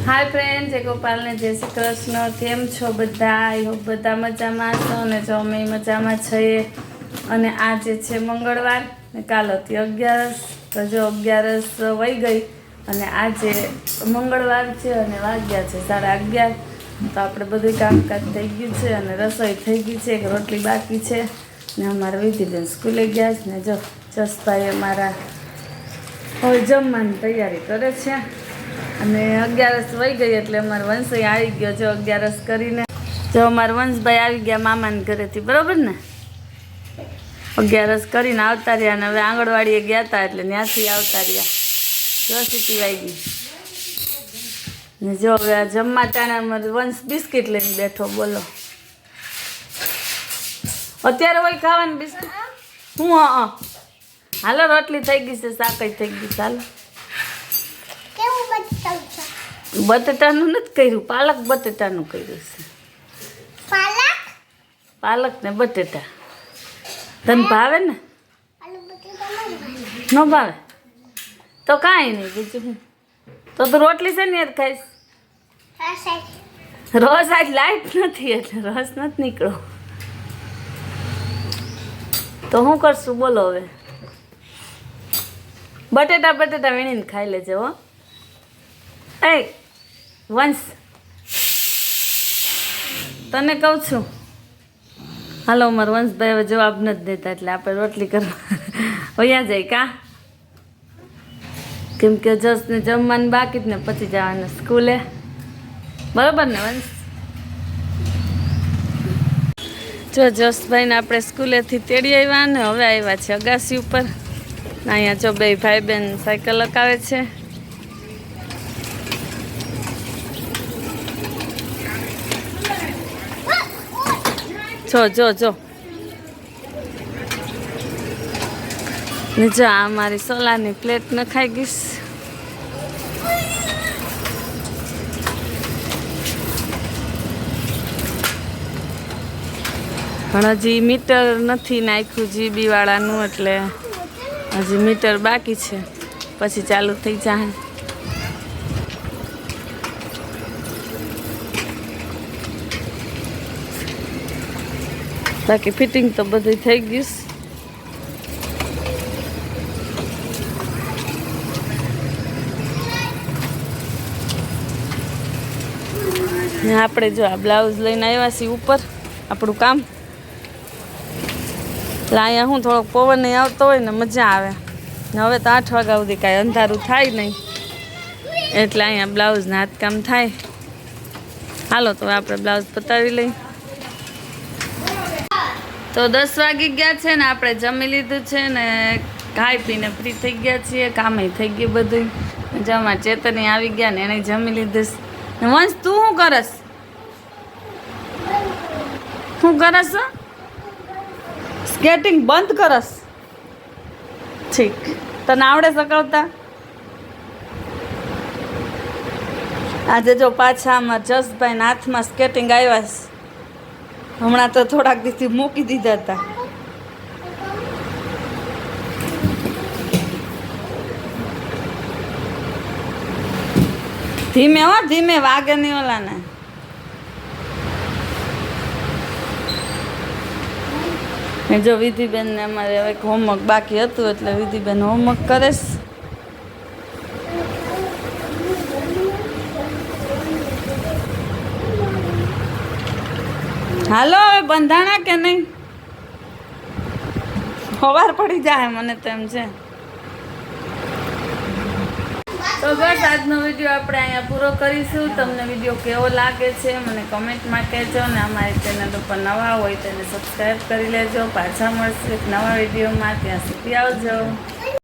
Hi friend, जय गोपाल ने जय श्री कृष्ण। केम छो बधा? आई होप बधा मजामां छो ने जो अमे मजामां छीए। अने आज छे मंगळवार ने काल हती 11 तो जो 11 वही गई अने आज मंगळवार छे अने वाग्या छे 11:30। तो आपणे बधुं कामकाज थई गयुं छे अने रसोई थई गई छे, एक रोटली बाकी छे ने अमारा विधिबेन स्कूले गया छे ने जो जसभाई अमारा હવે જમવાની તૈયારી કરે છે અને 11 વહી ગઈ એટલે અમારો વંશય આવી ગયો જો 11 કરીને જો અમારા વંશભાઈ આવી ગયા મામાના ઘરેથી, બરાબર ને? 11 કરીને આવતા રહ્યા અને હવે આંગણવાડીએ ગયા હતા એટલે ત્યાંથી આવતા રહ્યા જો સીટી વાગી ને જો હવે આ જમવા ટાણે અમારો વંશ બિસ્કિટ લઈને બેઠો, બોલો અત્યારે હોય ખાવાનું બિસ્કિટ? હું હા હાલો રોટલી થઈ ગઈ છે, શાકઈ થઈ ગઈ, ચાલો. બટેટાનું નથી કર્યું, પાલક બટેટાનું કર્યું છે. પાલક ને બટેટા તને ભાવે ને? ન ભાવે તો કાંઈ નહીં, બીજું હું તો રોટલી છે ને યાર ખાઈશ. રસ આજ લાઈટ નથી એટલે રસ નથી નીકળો તો શું કરશું બોલો? હવે બટેટા વીણીને ખાઈ લેજો હો. એ વંશ તને કહું છું, હાલો મારો વંશભાઈ હવે જવાબ નથી દેતા એટલે આપણે રોટલી કરવા વયા જાય કા, કેમ કે જસને જમવાનું બાકી જ ને પછી જવાનું સ્કૂલે, બરાબર ને વંશ? જો જસભાઈને આપણે સ્કૂલેથી તેડી આવ્યા ને હવે આવ્યા છે અગાસી ઉપર. અહીંયા જો બે ભાઈ બહેન સાયકલ લગાવે છે. જો ને જો આ મારી સોલારની પ્લેટ નખાઈ ગઈશ. પણ હજી મીટર નથી નાખ્યું જીબી વાળાનું એટલે હજી મીટર બાકી છે, પછી ચાલુ થઈ જાય. બાકી ફિટિંગ તો બધું થઈ ગયું. ને આપણે જો આ બ્લાઉઝ લઈને આવ્યા છીએ ઉપર આપણું કામ. એટલે અહીંયા હું થોડોક પવન આવતો હોય ને મજા આવે ને. હવે તો 8 વાગ્યા સુધી કાંઈ અંધારું થાય નહીં એટલે અહીંયા બ્લાઉઝના હાથકામ થાય. હાલો તો આપણે બ્લાઉઝ પતાવી લઈએ. તો 10 વાગી ગયા છે ને આપણે જમી લીધું છે ને ખાઈ પીને ફ્રી થઈ ગયા છીએ, કામે થઈ ગયું બધું. જમવા ચેતની આવી ગયા ને એને જમી લીધું. વંશ તું શું કરસ? શું કરસ? સ્કેટિંગ બંધ કરસ? ઠીક, તને આવડે શીખવતા? આજે જો પાછા આમાં જસભાઈના હાથમાં સ્કેટિંગ આવ્યા છે. હમણાં તો થોડાક દિવસથી મૂકી દીધા હતા. ધીમે હો, ધીમે વાગે નહીં ઓલાને. જો વિધિબેન ને અમારે હવે હોમવર્ક બાકી હતું એટલે વિધિબેન હોમવર્ક કરે છે. હાલો હવે બંધાણા કે નહીં? સવાર પડી જાય મને તો એમ છે. તો બસ આજનો વિડીયો આપણે અહીંયા પૂરો કરીશું. તમને વિડીયો કેવો લાગે છે મને કમેન્ટમાં કહેજો ને અમારી ચેનલ ઉપર નવા હોય તેને સબસ્ક્રાઈબ કરી લેજો. પાછા મળશે એક નવા વિડીયોમાં, ત્યાં સુધી આવજો.